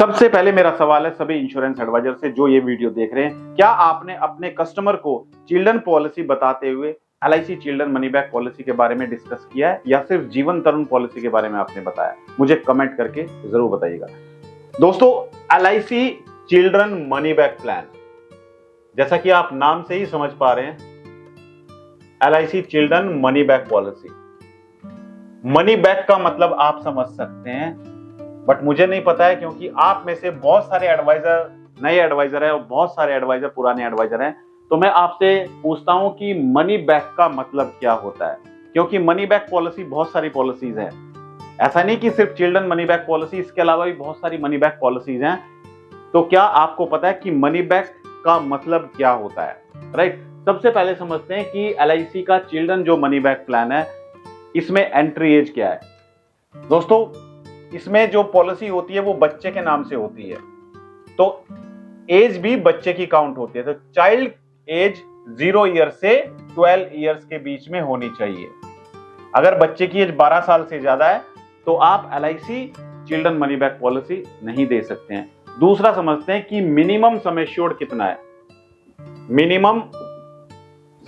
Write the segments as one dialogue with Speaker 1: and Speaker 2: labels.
Speaker 1: सबसे पहले मेरा सवाल है सभी इंश्योरेंस एडवाइजर से जो ये वीडियो देख रहे हैं, क्या आपने अपने कस्टमर को चिल्ड्रन पॉलिसी बताते हुए LIC children money back policy के बारे में डिस्कस किया है या सिर्फ जीवन तरुण पॉलिसी के बारे में आपने बताया? मुझे कमेंट करके जरूर बताइएगा। दोस्तों, LIC children money back plan, जैसा कि आप नाम से ही समझ पा रहे हैं, LIC children money back policy. Money back का मतलब आप समझ सकते हैं, बट मुझे नहीं पता है, क्योंकि आप में से बहुत सारे एडवाइजर नए एडवाइजर हैं और बहुत सारे एडवाइजर पुराने एडवाइजर हैं। तो मैं आपसे पूछता हूं कि मनी बैक का मतलब क्या होता है, क्योंकि मनी बैक पॉलिसी बहुत सारी पॉलिसीज हैं। ऐसा नहीं कि सिर्फ चिल्ड्रन मनी बैक पॉलिसी, इसके अलावा भी बहुत सारी मनी बैक पॉलिसीज हैं। तो क्या आपको पता है कि मनी बैक का मतलब क्या होता है? राइट, सबसे पहले समझते हैं कि LIC का चिल्ड्रन जो मनी बैक प्लान है, इसमें एंट्री एज क्या है। दोस्तों, इसमें जो पॉलिसी होती है वो बच्चे के नाम से होती है, तो एज भी बच्चे की काउंट होती है। तो चाइल्ड एज 0 ईयर से 12 ईयर्स के बीच में होनी चाहिए। अगर बच्चे की एज 12 साल से ज्यादा है तो आप LIC children money back policy नहीं दे सकते हैं। दूसरा समझते हैं कि मिनिमम सम एश्योर्ड कितना है, मिनिमम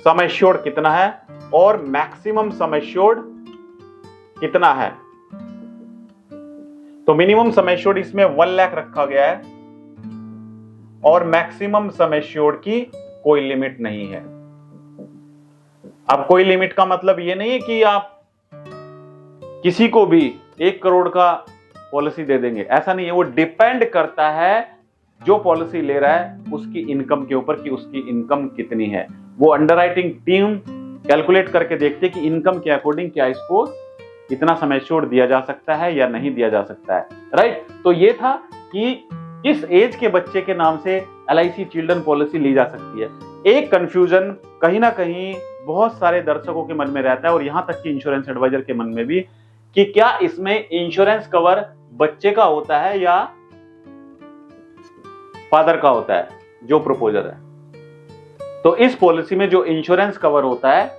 Speaker 1: सम एश्योर्ड कितना है और मैक्सिमम सम एश्योर्ड कितना है। तो मिनिमम सम एश्योर्ड इसमें 1 लाख रखा गया है और मैक्सिमम सम एश्योर्ड की कोई लिमिट नहीं है। अब कोई लिमिट का मतलब ये नहीं है कि आप किसी को भी 1 करोड़ का पॉलिसी दे देंगे, ऐसा नहीं है। वो डिपेंड करता है जो पॉलिसी ले रहा है उसकी इनकम के ऊपर कि उसकी इनकम कितनी है। वो अंडरराइटिंग टीम कैलकुलेट करके देखते हैं कि इनकम के अकॉर्डिंग क्या इसको इतना सम एश्योर्ड दिया जा सकता है या नहीं दिया जा सकता है। राइट, तो ये था कि किस एज के बच्चे के नाम से LIC चिल्ड्रन पॉलिसी ली जा सकती है। एक कंफ्यूजन कहीं ना कहीं बहुत सारे दर्शकों के मन में रहता है और यहां तक कि इंश्योरेंस एडवाइजर के मन में भी, कि क्या इसमें इंश्योरेंस कवर बच्चे का होता है या फादर का होता है जो प्रपोजर है। तो इस पॉलिसी में जो इंश्योरेंस कवर होता है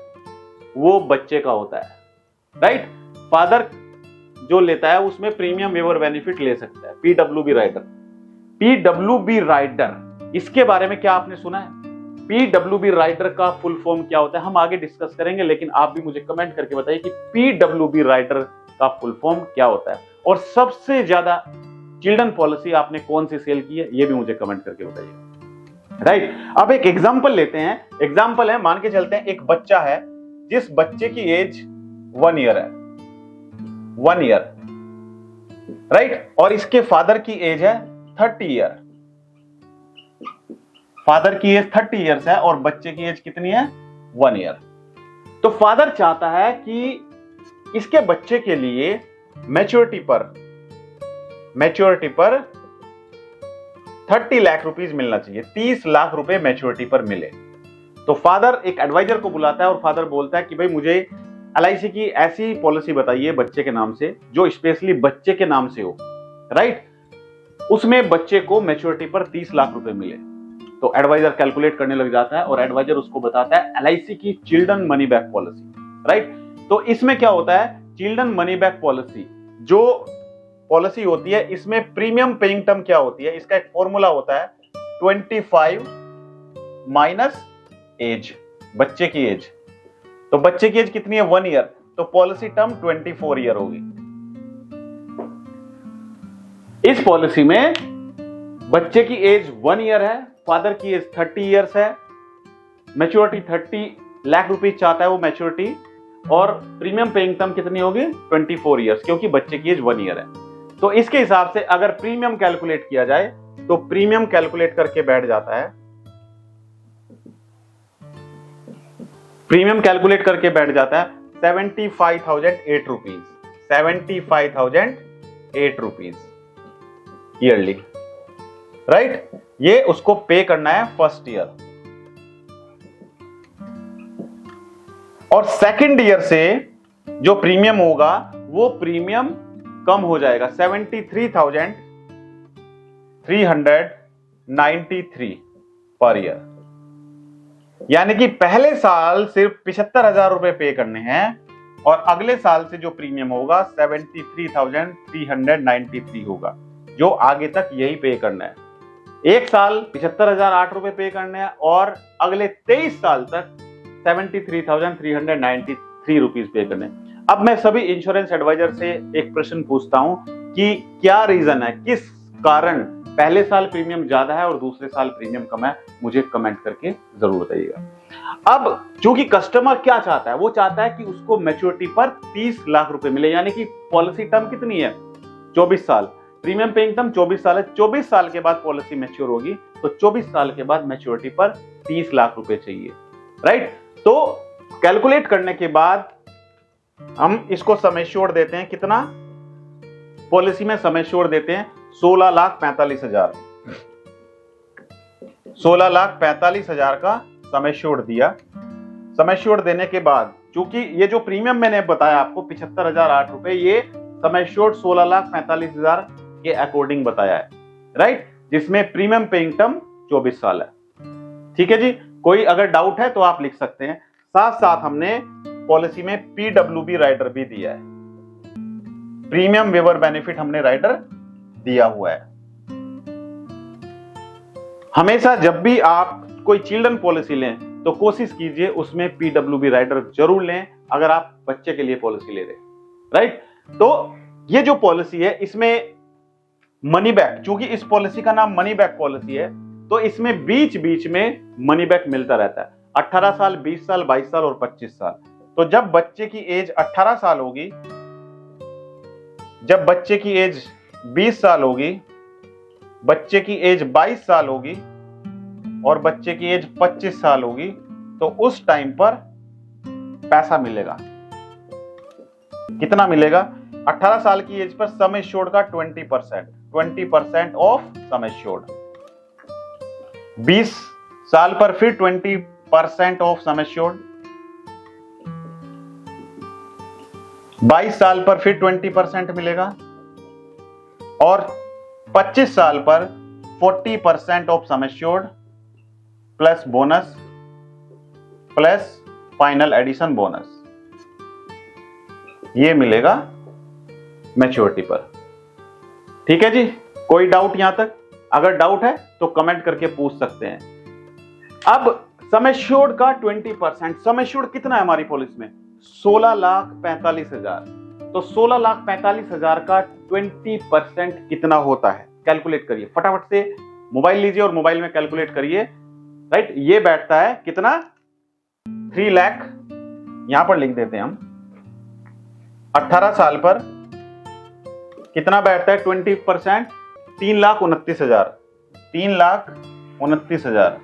Speaker 1: वो बच्चे का होता है। राइट, फादर जो लेता है उसमें प्रीमियम वेवर बेनिफिट ले सकता है, PWB राइडर। PWB राइडर, इसके बारे में क्या आपने सुना है? PWB राइडर का फुल फॉर्म क्या होता है हम आगे डिस्कस करेंगे, लेकिन आप भी मुझे कमेंट करके बताइए कि PWB राइडर का फुल फॉर्म क्या होता है और सबसे ज्यादा चिल्ड्रन पॉलिसी आपने कौन सी सेल की है ये भी मुझे कमेंट करके बताइए। राइट, अब एक एग्जांपल लेते हैं। एग्जांपल है, मान के चलते हैं एक बच्चा है जिस बच्चे की एज 1 ईयर है, 1 ईयर। राइट, और इसके फादर की एज है 30 ईयर। फादर की एज 30 ईयर्स है और बच्चे की एज कितनी है? 1 ईयर। तो फादर चाहता है कि इसके बच्चे के लिए मैच्योरिटी पर 30 लाख रुपीस मिलना चाहिए, 30 लाख रुपए मैच्योरिटी पर मिले। तो फादर एक एडवाइजर को बुलाता है और फादर बोलता है कि भाई मुझे LIC की ऐसी पॉलिसी बताइए बच्चे के नाम से जो स्पेशली बच्चे के नाम से हो। राइट, उसमें बच्चे को मैच्योरिटी पर 30 लाख रुपए मिले। तो एडवाइजर कैलकुलेट करने लग जाता है और एडवाइजर उसको बताता है LIC की children money back policy. Right, तो इसमें क्या होता है, चिल्ड्रन मनी बैक पॉलिसी जो पॉलिसी होती है इसमें प्रीमियम पेइंग टर्म क्या होती है, इसका एक फॉर्मूला होता है 25 माइनस एज, बच्चे की एज। तो बच्चे की एज कितनी है? 1 ईयर, तो पॉलिसी टर्म 24 ईयर होगी। इस पॉलिसी में बच्चे की एज 1 ईयर है, फादर की एज 30 ईयर्स है, मैच्योरिटी 30 लाख रुपीज चाहता है वो मैच्योरिटी, और प्रीमियम पेइंग टर्म कितनी होगी? 24 ईयर्स, क्योंकि बच्चे की एज 1 ईयर है। तो इसके हिसाब से अगर प्रीमियम कैलकुलेट किया जाए तो प्रीमियम कैलकुलेट करके बैठ जाता है, प्रीमियम कैलकुलेट करके बैठ जाता है 75,008 रुपीज, 75,008 रुपीज ईयरली। राइट, ये उसको पे करना है फर्स्ट ईयर, और सेकंड ईयर से जो प्रीमियम होगा वो प्रीमियम कम हो जाएगा, 73,393 पर ईयर। यानी कि पहले साल सिर्फ 75,000 रुपए पे करने हैं और अगले साल से जो प्रीमियम होगा 73,393 होगा। जो आगे तक यही पे करना है। एक साल 75,008 रुपए पे करने हैं और अगले 23 साल तक 73,393 रुपीज पे करने हैं। अब मैं सभी इंश्योरेंस एडवाइजर से एक प्रश्न पूछता हूं कि क्या रीजन है, किस कारण पहले साल प्रीमियम ज्यादा है और दूसरे साल प्रीमियम कम है, मुझे कमेंट करके जरूर बताइएगा। अब चूंकि कस्टमर क्या चाहता है, वो चाहता है कि उसको मैच्योरिटी पर 30 लाख रुपए मिले, यानी कि पॉलिसी टर्म कितनी है 24 साल, प्रीमियम पेइंग टर्म 24 साल है। 24 साल के बाद पॉलिसी मैच्योर होगी, तो 24 साल के बाद मैच्योरिटी पर 30 लाख रुपए चाहिए, राइट। तो कैलकुलेट करने के बाद हम इसको सम एश्योर्ड देते हैं, कितना पॉलिसी में सम एश्योर्ड देते हैं 16,45,000, 16,45,000 का सम एश्योर्ड दिया। सम एश्योर्ड देने के बाद चूंकि ये जो प्रीमियम मैंने बताया आपको 75,008 रुपए, ये सम एश्योर्ड 16,45,000 के अकॉर्डिंग बताया है, राइट, जिसमें प्रीमियम पेइंग टर्म 24 साल है। ठीक है जी, कोई अगर डाउट है तो आप लिख सकते हैं। साथ साथ हमने पॉलिसी में पीडब्ल्यूबी राइडर भी दिया है, प्रीमियम वेवर बेनिफिट हमने राइडर दिया हुआ है। हमेशा जब भी आप कोई चिल्ड्रन पॉलिसी लें तो कोशिश कीजिए उसमें पीडब्ल्यूबी राइडर जरूर लें अगर आप बच्चे के लिए पॉलिसी ले रहे हैं, राइट। तो ये जो पॉलिसी है इसमें मनी बैक, चूंकि इस पॉलिसी का नाम मनी बैक पॉलिसी है, तो इसमें बीच बीच में मनी बैक मिलता रहता है। 18 साल, 20 साल, 22 साल और 25 साल। तो जब बच्चे की एज 18 साल होगी, जब बच्चे की एज 20 साल होगी, बच्चे की एज 22 साल होगी और बच्चे की एज 25 साल होगी, तो उस टाइम पर पैसा मिलेगा। कितना मिलेगा? 18 साल की एज पर सम एश्योर्ड का 20% ऑफ सम एश्योर्ड, 20 साल पर फिर 20% ऑफ सम एश्योर्ड, 22 साल पर फिर 20% मिलेगा और 25 साल पर 40% of sum assured plus bonus plus final addition bonus, ये मिलेगा मैच्योरिटी पर। ठीक है जी, कोई डाउट यहां तक? अगर डाउट है तो कमेंट करके पूछ सकते हैं। अब सम एश्योर्ड का 20%, सम एश्योर्ड कितना है हमारी पॉलिसी में? 16,45,000। तो 16,45,000 का 20% कितना होता है? कैलकुलेट करिए फटाफट से, मोबाइल लीजिए और मोबाइल में कैलकुलेट करिए, राइट। ये बैठता है कितना? 3 लाख, यहां पर लिख देते हैं हम। 18 साल पर कितना बैठता है 20%? 3,29,000, 3,29,000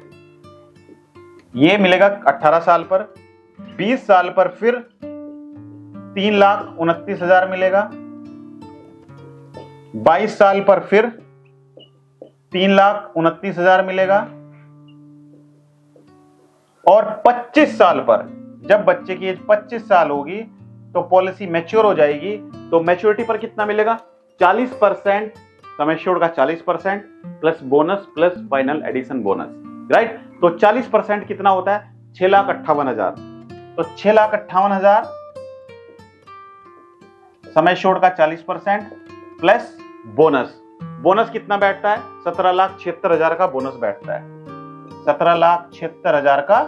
Speaker 1: ये मिलेगा 18 साल पर। 20 साल पर फिर 3,29,000 मिलेगा, 22 साल पर फिर 3,29,000 मिलेगा और 25 साल पर, जब बच्चे की एज 25 साल होगी तो पॉलिसी मैच्योर हो जाएगी, तो मैच्योरिटी पर कितना मिलेगा? 40% सम एश्योर्ड का 40% plus bonus plus final addition bonus, right. तो 40% कितना होता है? 6,58,000। तो 6,58,000 सम एश्योर्ड का 40% प्लस बोनस, बोनस कितना बैठता है? 17,76,000 का बोनस बैठता है, 17,76,000 का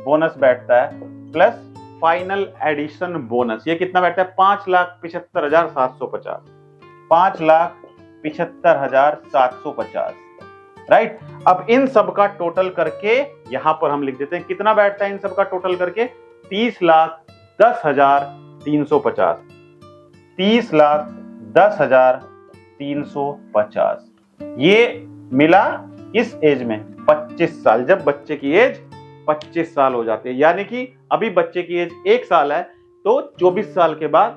Speaker 1: बोनस बैठता है प्लस फाइनल एडिशन बोनस, ये कितना बैठता है? 5,75,750, 5,75,750, राइट। अब इन सब का टोटल करके यहां पर हम लिख देते हैं कितना बैठता है इन सब का टोटल करके? 30,10,350, 30,10,350। ये मिला किस एज में? 25 साल, जब बच्चे की एज 25 साल हो जाती है, यानी कि अभी बच्चे की एज 1 साल है, तो 24 साल के बाद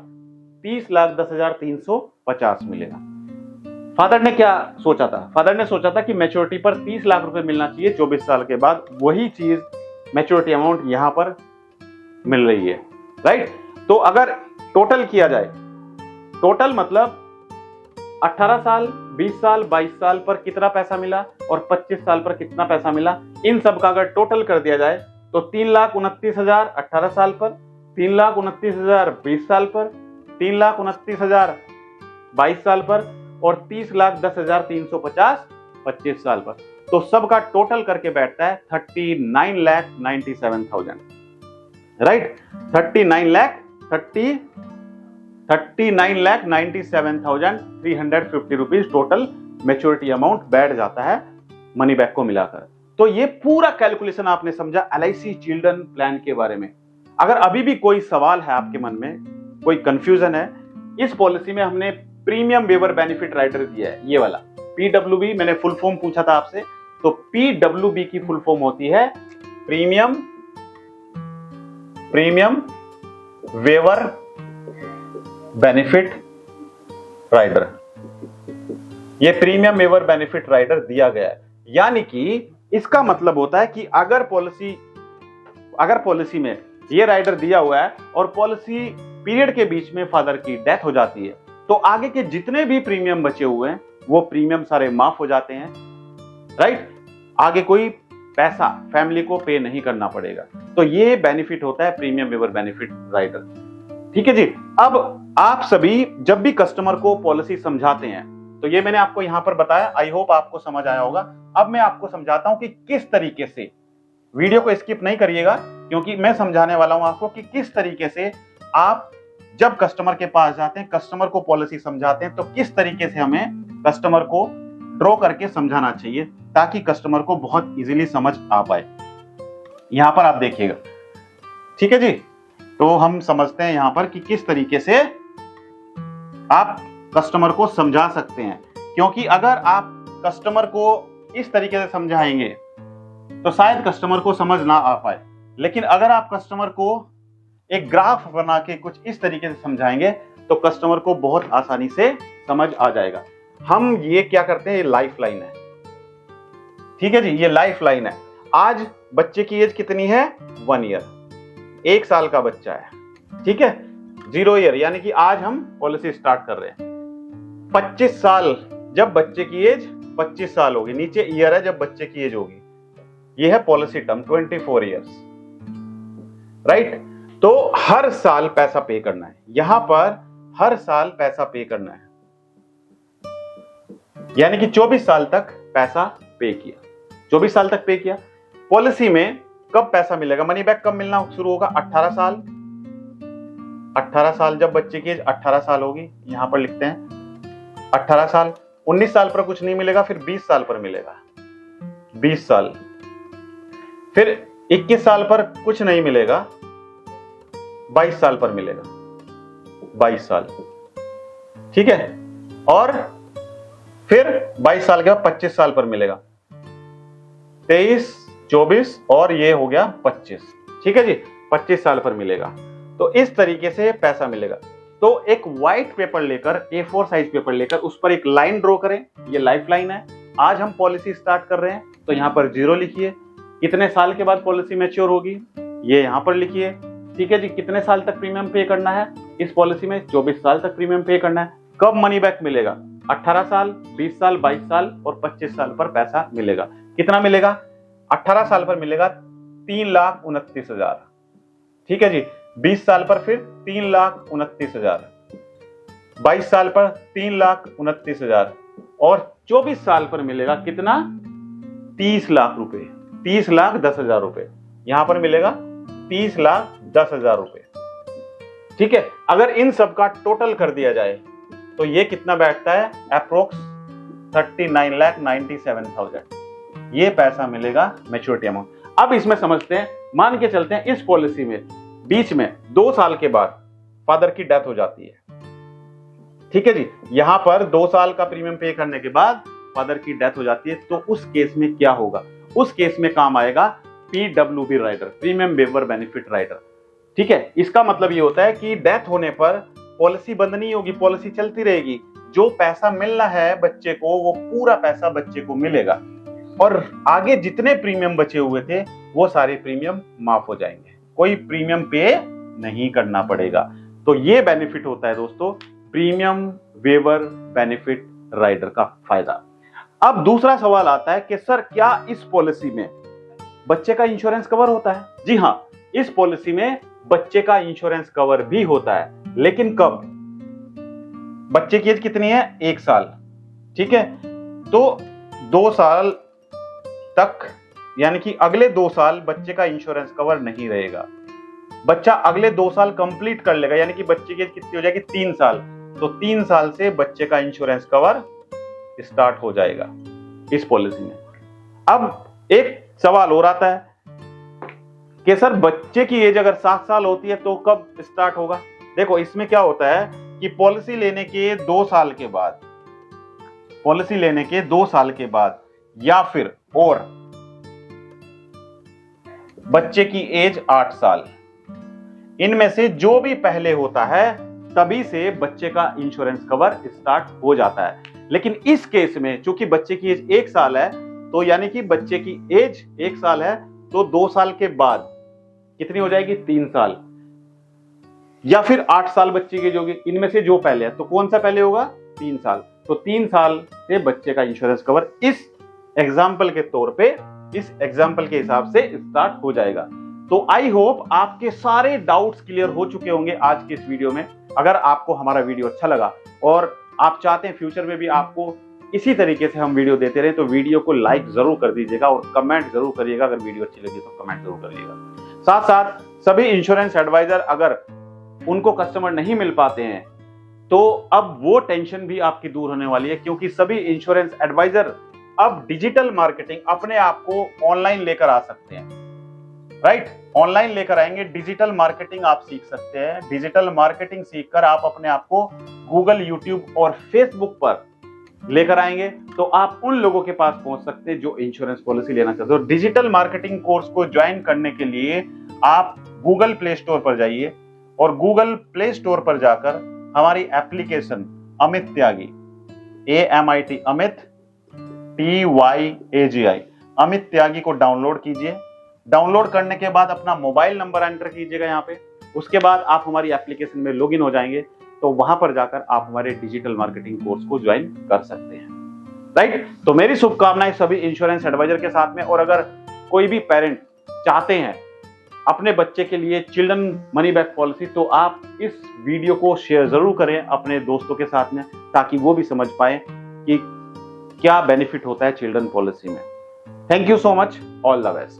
Speaker 1: 30,10,350 मिलेगा। फादर ने क्या सोचा था? फादर ने सोचा था कि मैच्योरिटी पर 30 लाख रुपए मिलना चाहिए 24 साल के बाद, वही चीज मैच्योरिटी अमाउंट यहां पर मिल रही है, राइट। तो अगर टोटल किया जाए, टोटल मतलब 18 साल, 20 साल, 22 साल पर कितना पैसा मिला और 25 साल पर कितना पैसा मिला, इन सब का अगर टोटल कर दिया जाए तो 3,29,000 18 साल पर, 3,29,000 20 साल पर, 3,29,000 22 साल पर और 30,10,350 25 साल पर। तो सबका टोटल करके बैठता है 39,97,000, right. 39,97,350 rupees total maturity amount बैठ जाता है मनी बैक को मिलाकर। तो ये पूरा कैलकुलेशन आपने समझा LIC चिल्ड्रन प्लान के बारे में। अगर अभी भी कोई सवाल है आपके मन में, कोई कंफ्यूजन है, इस पॉलिसी में हमने प्रीमियम वेवर बेनिफिट राइडर दिया है, ये वाला PWB। मैंने फुल फॉर्म पूछा था आपसे, तो PWB की फुल फॉर्म होती है प्रीमियम वेवर बेनिफिट राइडर। ये प्रीमियम वेवर बेनिफिट राइडर दिया गया है, यानी कि इसका मतलब होता है कि अगर पॉलिसी में ये राइडर दिया हुआ है और पॉलिसी पीरियड के बीच में फादर की डेथ हो जाती है, तो आगे के जितने भी प्रीमियम बचे हुए हैं वो प्रीमियम सारे माफ हो जाते हैं, राइट। आगे कोई पैसा फैमिली को पे नहीं करना पड़ेगा। तो ये बेनिफिट होता है प्रीमियम वेवर बेनिफिट राइडर, ठीक है जी। अब आप सभी जब भी कस्टमर को पॉलिसी समझाते हैं, तो ये मैंने आपको यहां पर बताया, आई होप आपको समझ आया होगा। अब मैं आपको समझाता हूं कि किस तरीके से, वीडियो को स्किप नहीं करिएगा, क्योंकि मैं समझाने वाला हूं आपको कि किस तरीके से आप जब कस्टमर के पास जाते हैं, कस्टमर को पॉलिसी समझाते हैं, तो किस तरीके से हमें कस्टमर को ड्रॉ करके समझाना चाहिए ताकि कस्टमर को बहुत इजीली समझ आ पाए। यहां पर आप देखिएगा, ठीक है जी। तो हम समझते हैं यहां पर कि किस तरीके से आप कस्टमर को समझा सकते हैं, क्योंकि अगर आप कस्टमर को इस तरीके से समझाएंगे तो शायद कस्टमर को समझ ना आ पाए, लेकिन अगर आप कस्टमर को एक ग्राफ बना के कुछ इस तरीके से समझाएंगे तो कस्टमर को बहुत आसानी से समझ आ जाएगा। हम ये क्या करते हैं, ये लाइफ लाइन है, ठीक है जी, ये लाइफ लाइन है। आज बच्चे की एज कितनी है, 1 ईयर, 1 साल का बच्चा है, ठीक है, 0 ईयर, यानी कि आज हम पॉलिसी स्टार्ट कर रहे हैं। 25 साल, जब बच्चे की एज 25 साल होगी, नीचे ईयर है जब बच्चे की एज होगी, ये है पॉलिसी टर्म 24 ईयर्स, राइट। तो हर साल पैसा पे करना है, यहां पर हर साल पैसा पे करना है, यानी कि 24 साल तक पैसा पे किया, 24 साल तक पे किया। पॉलिसी में कब पैसा मिलेगा, मनी बैक कब मिलना शुरू होगा, 18 साल। 18 साल, जब बच्चे की एज 18 साल होगी, यहां पर लिखते हैं 18 साल। 19 साल पर कुछ नहीं मिलेगा, फिर 20 साल पर मिलेगा, 20 साल। फिर 21 साल पर कुछ नहीं मिलेगा, 22 साल पर मिलेगा, 22 साल, ठीक है। और फिर 22 साल के बाद 25 साल पर मिलेगा, 23, 24 और ये हो गया 25, ठीक है जी, 25 साल पर मिलेगा। तो इस तरीके से पैसा मिलेगा। तो एक व्हाइट पेपर लेकर, A4 साइज पेपर लेकर, उस पर एक लाइन ड्रॉ करें, ये लाइफ लाइन है। आज हम पॉलिसी स्टार्ट कर रहे हैं, तो यहां पर 0 लिखिए। कितने साल के बाद पॉलिसी मैच्योर होगी, ये यहां पर लिखिए, ठीक है जी। कितने साल तक प्रीमियम पे करना है इस पॉलिसी में, 24 साल तक प्रीमियम पे करना है। कब मनी बैक मिलेगा, 18 साल, 20 साल, 22 साल और 25 साल पर पैसा मिलेगा। कितना मिलेगा, 18 साल पर मिलेगा 3,29,000, ठीक है जी। 20 साल पर फिर 3,29,000, 22 साल पर 3,29,000 और 24 साल पर मिलेगा कितना, 30 लाख रुपए, 30,10,000 रुपए। यहां पर मिलेगा 30,10,000 रुपए, ठीक है। अगर इन सब का टोटल कर दिया जाए तो ये कितना बैठता है, अप्रोक्स 39,97,000, ये पैसा मिलेगा मैच्योरिटी अमाउंट। अब इसमें समझते हैं, मान के चलते हैं इस पॉलिसी में बीच में 2 साल के बाद फादर की डेथ हो जाती है, ठीक है जी। यहां पर 2 साल का प्रीमियम पे करने के बाद फादर की डेथ हो जाती है, तो उस केस में क्या होगा, उस केस में काम आएगा PWB rider, premium waiver benefit rider, ठीक है। इसका मतलब ये होता है कि डेथ होने पर पॉलिसी बंद नहीं होगी, पॉलिसी चलती रहेगी। जो पैसा मिलना है बच्चे को, वो पूरा पैसा बच्चे को मिलेगा और आगे जितने प्रीमियम बचे हुए थे वो सारे प्रीमियम माफ हो जाएंगे, कोई प्रीमियम पे नहीं करना पड़ेगा। तो ये बेनिफिट होता है दोस्तों प्रीमियम वेवर बेनिफिट राइडर का फायदा। अब दूसरा सवाल आता है कि सर क्या इस पॉलिसी में बच्चे का इंश्योरेंस कवर होता है? जी हां, इस पॉलिसी में बच्चे का इंश्योरेंस कवर भी होता है, लेकिन कब? बच्चे की एज कितनी है, 1 साल, ठीक है, तो 2 साल तक यानी कि अगले 2 साल बच्चे का इंश्योरेंस कवर नहीं रहेगा। बच्चा अगले 2 साल कंप्लीट कर लेगा, यानी कि बच्चे की एज कितनी हो जाएगी, 3 साल, तो 3 साल से बच्चे का इंश्योरेंस कवर स्टार्ट हो जाएगा इस पॉलिसी में। अब एक सवाल और आता है कि सर बच्चे की एज अगर 7 साल होती है तो कब स्टार्ट होगा? देखो इसमें क्या होता है कि पॉलिसी लेने के 2 साल के बाद, पॉलिसी लेने के 2 साल के बाद या फिर और बच्चे की एज 8 साल, इनमें से जो भी पहले होता है तभी से बच्चे का इंश्योरेंस कवर स्टार्ट हो जाता है। लेकिन इस केस में चूंकि बच्चे की एज 1 साल है, तो यानी कि बच्चे की एज 1 साल है तो 2 साल के बाद कितनी हो जाएगी, 3 साल, या फिर 8 साल बच्चे की एज होगी। इनमें से जो पहले है तो कौन सा पहले होगा, 3 साल, तो 3 साल से बच्चे का इंश्योरेंस कवर इस एग्जाम्पल के तौर पे, इस एग्जाम्पल के हिसाब से स्टार्ट हो जाएगा। तो आई होप आपके सारे डाउट्स क्लियर हो चुके होंगे आज की इस वीडियो में। अगर आपको हमारा वीडियो अच्छा लगा और आप चाहते हैं फ्यूचर में भी आपको इसी तरीके से हम वीडियो देते रहे, तो वीडियो को लाइक जरूर कर दीजिएगा और कमेंट जरूर करिएगा। अगर वीडियो अच्छी लगी तो कमेंट जरूर करिएगा। साथ साथ सभी इंश्योरेंस एडवाइजर अगर उनको कस्टमर नहीं मिल पाते हैं तो अब वो टेंशन भी आपकी दूर होने वाली है, क्योंकि सभी इंश्योरेंस एडवाइजर अब डिजिटल मार्केटिंग अपने आप को ऑनलाइन लेकर आ सकते हैं। राइट, ऑनलाइन लेकर आएंगे, डिजिटल मार्केटिंग आप सीख सकते हैं। डिजिटल मार्केटिंग सीखकर आप अपने आप को गूगल, यूट्यूब और फेसबुक पर लेकर आएंगे, तो आप उन लोगों के पास पहुंच सकते हैं जो इंश्योरेंस पॉलिसी लेना चाहते हो। डिजिटल मार्केटिंग कोर्स को ज्वाइन करने के लिए आप गूगल प्ले स्टोर पर जाइए और गूगल प्ले स्टोर पर जाकर हमारी एप्लीकेशन अमित त्यागी, AMIT अमित TYAGI, अमित त्यागी को डाउनलोड कीजिए। डाउनलोड करने के बाद अपना मोबाइल नंबर एंटर कीजिएगा यहाँ पे। उसके बाद आप हमारी एप्लीकेशन में लॉगिन हो जाएंगे, तो वहां पर जाकर आप हमारे डिजिटल मार्केटिंग कोर्स को ज्वाइन कर सकते हैं। राइट, तो मेरी शुभकामनाएं सभी इंश्योरेंस एडवाइजर के साथ में। और अगर कोई भी पेरेंट चाहते हैं अपने बच्चे के लिए चिल्ड्रन मनी बैक पॉलिसी, तो आप इस वीडियो को शेयर जरूर करें अपने दोस्तों के साथ में, ताकि वो भी समझ पाए कि क्या बेनिफिट होता है चिल्ड्रन पॉलिसी में। Thank you so much, all the best.